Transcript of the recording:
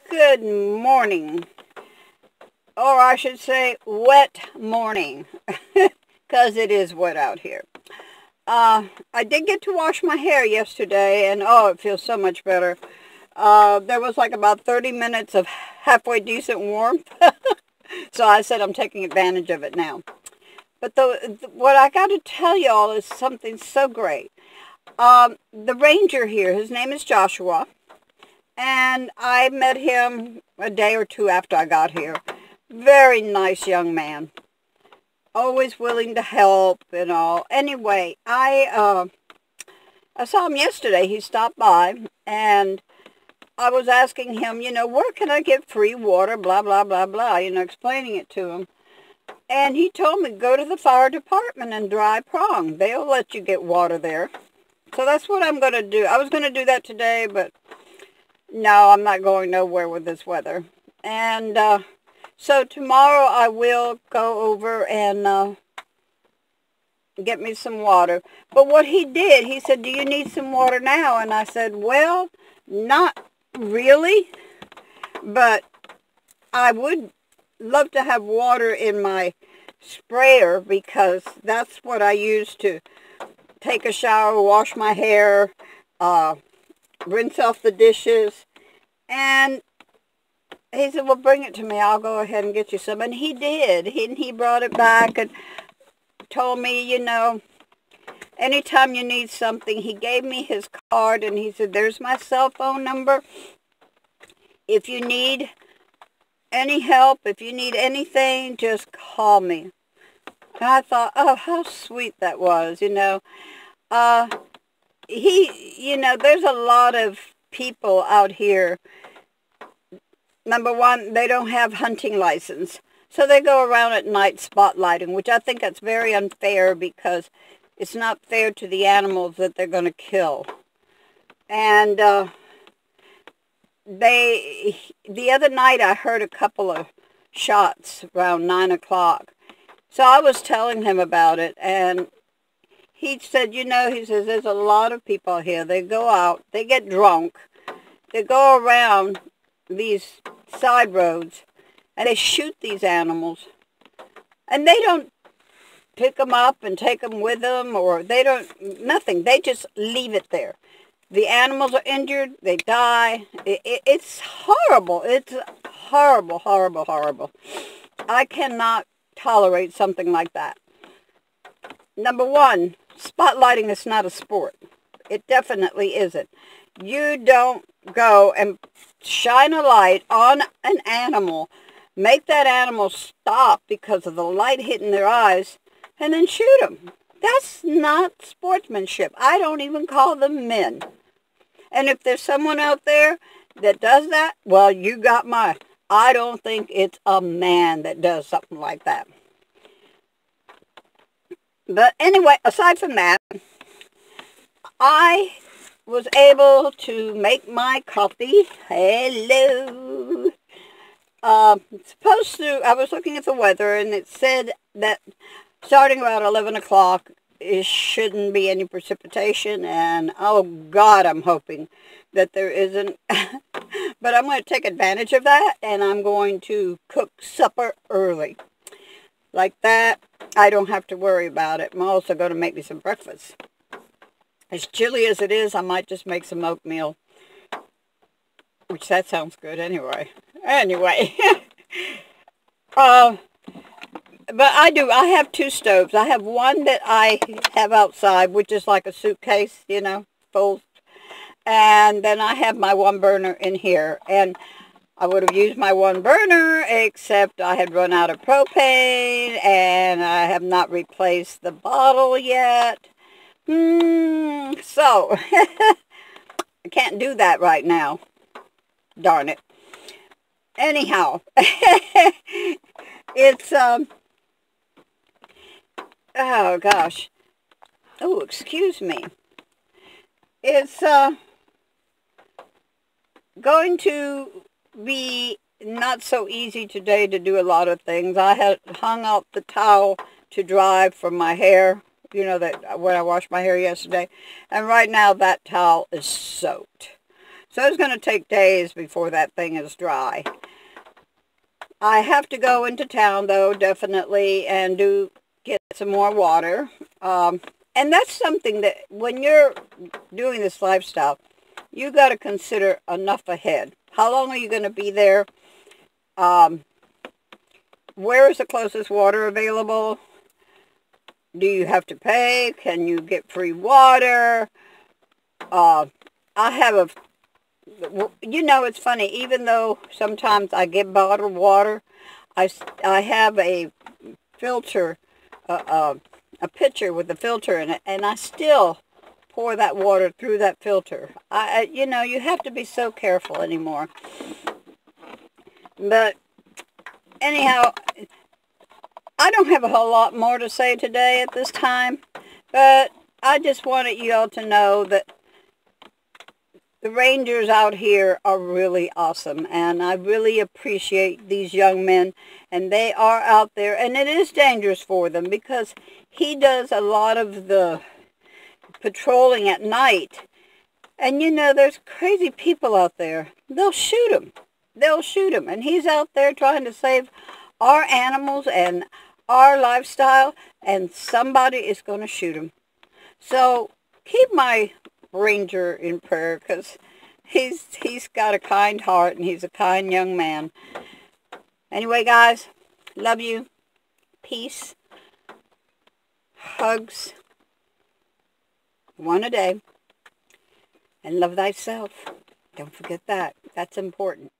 Good morning, or I should say wet morning, because it is wet out here. I did get to wash my hair yesterday, and oh, it feels so much better. There was like about 30 minutes of halfway decent warmth, so I said I'm taking advantage of it now. But what I got to tell y'all is something so great. The ranger here, his name is Joshua, and I met him a day or two after I got here. Very nice young man. Always willing to help and all. Anyway, I saw him yesterday. He stopped by, and I was asking him, where can I get free water, blah, blah, blah, blah, explaining it to him. And he told me, go to the fire department in Dry Prong. They'll let you get water there. So that's what I'm going to do. I was going to do that today, but no, I'm not going nowhere with this weather. And so tomorrow I will go over and get me some water. But what he did, he said, do you need some water now? And I said, well, not really, but I would love to have water in my sprayer, because that's what I use to take a shower, wash my hair, rinse off the dishes. And he said, well, bring it to me. I'll go ahead and get you some. And he did. He brought it back and told me, anytime you need something. He gave me his card, and he said, there's my cell phone number. If you need any help, if you need anything, just call me. And I thought, oh, how sweet that was, there's a lot of people out here. Number one, they don't have hunting license. So they go around at night spotlighting, which I think that's very unfair, because it's not fair to the animals that they're going to kill. And the other night I heard a couple of shots around 9 o'clock. So I was telling him about it, and he said, he says, there's a lot of people here. They go out, they get drunk, they go around these side roads, and they shoot these animals. And they don't pick them up and take them with them, or nothing. They just leave it there. The animals are injured, they die. It's horrible. It's horrible, horrible, horrible. I cannot tolerate something like that. Number one, spotlighting is not a sport. It definitely isn't. You don't go and shine a light on an animal, make that animal stop because of the light hitting their eyes, and then shoot them. That's not sportsmanship. I don't even call them men. And if there's someone out there that does that, well, you got my... I don't think it's a man that does something like that. But anyway, aside from that, I was able to make my coffee. Hello. I was looking at the weather, and it said that starting about 11 o'clock, it shouldn't be any precipitation, and oh God, I'm hoping that there isn't. But I'm going to take advantage of that, and I'm going to cook supper early. Like that, I don't have to worry about it. I'm also going to make me some breakfast. As chilly as it is, I might just make some oatmeal. Which, that sounds good anyway. But I have two stoves. I have one that I have outside, which is like a suitcase, full. And then I have my one burner in here. And I would have used my one burner, except I had run out of propane, and I have not replaced the bottle yet. So, I can't do that right now. Darn it. Anyhow, it's, oh gosh. Oh, excuse me. It's, going to be not so easy today to do a lot of things. I had hung out the towel to dry from my hair, that when I washed my hair yesterday. And right now that towel is soaked. So it's going to take days before that thing is dry. I have to go into town, though, definitely, and get some more water. And that's something that when you're doing this lifestyle, you got to consider enough ahead. How long are you going to be there? Where is the closest water available? Do you have to pay? Can you get free water? I have it's funny, even though sometimes I get bottled water, I have a filter, a pitcher with a filter in it, and I still pour that water through that filter. You have to be so careful anymore. But anyhow, I don't have a whole lot more to say today at this time, but I just wanted you all to know that the rangers out here are really awesome, and I really appreciate these young men, and they are out there, and it is dangerous for them because he does a lot of the patrolling at night, and there's crazy people out there. They'll shoot him. They'll shoot him, and he's out there trying to save our animals and our lifestyle, and somebody is going to shoot him. So keep my ranger in prayer, because he's got a kind heart, and he's a kind young man. Anyway, guys, love you. Peace. Hugs. One a day. And love thyself. Don't forget that. That's important.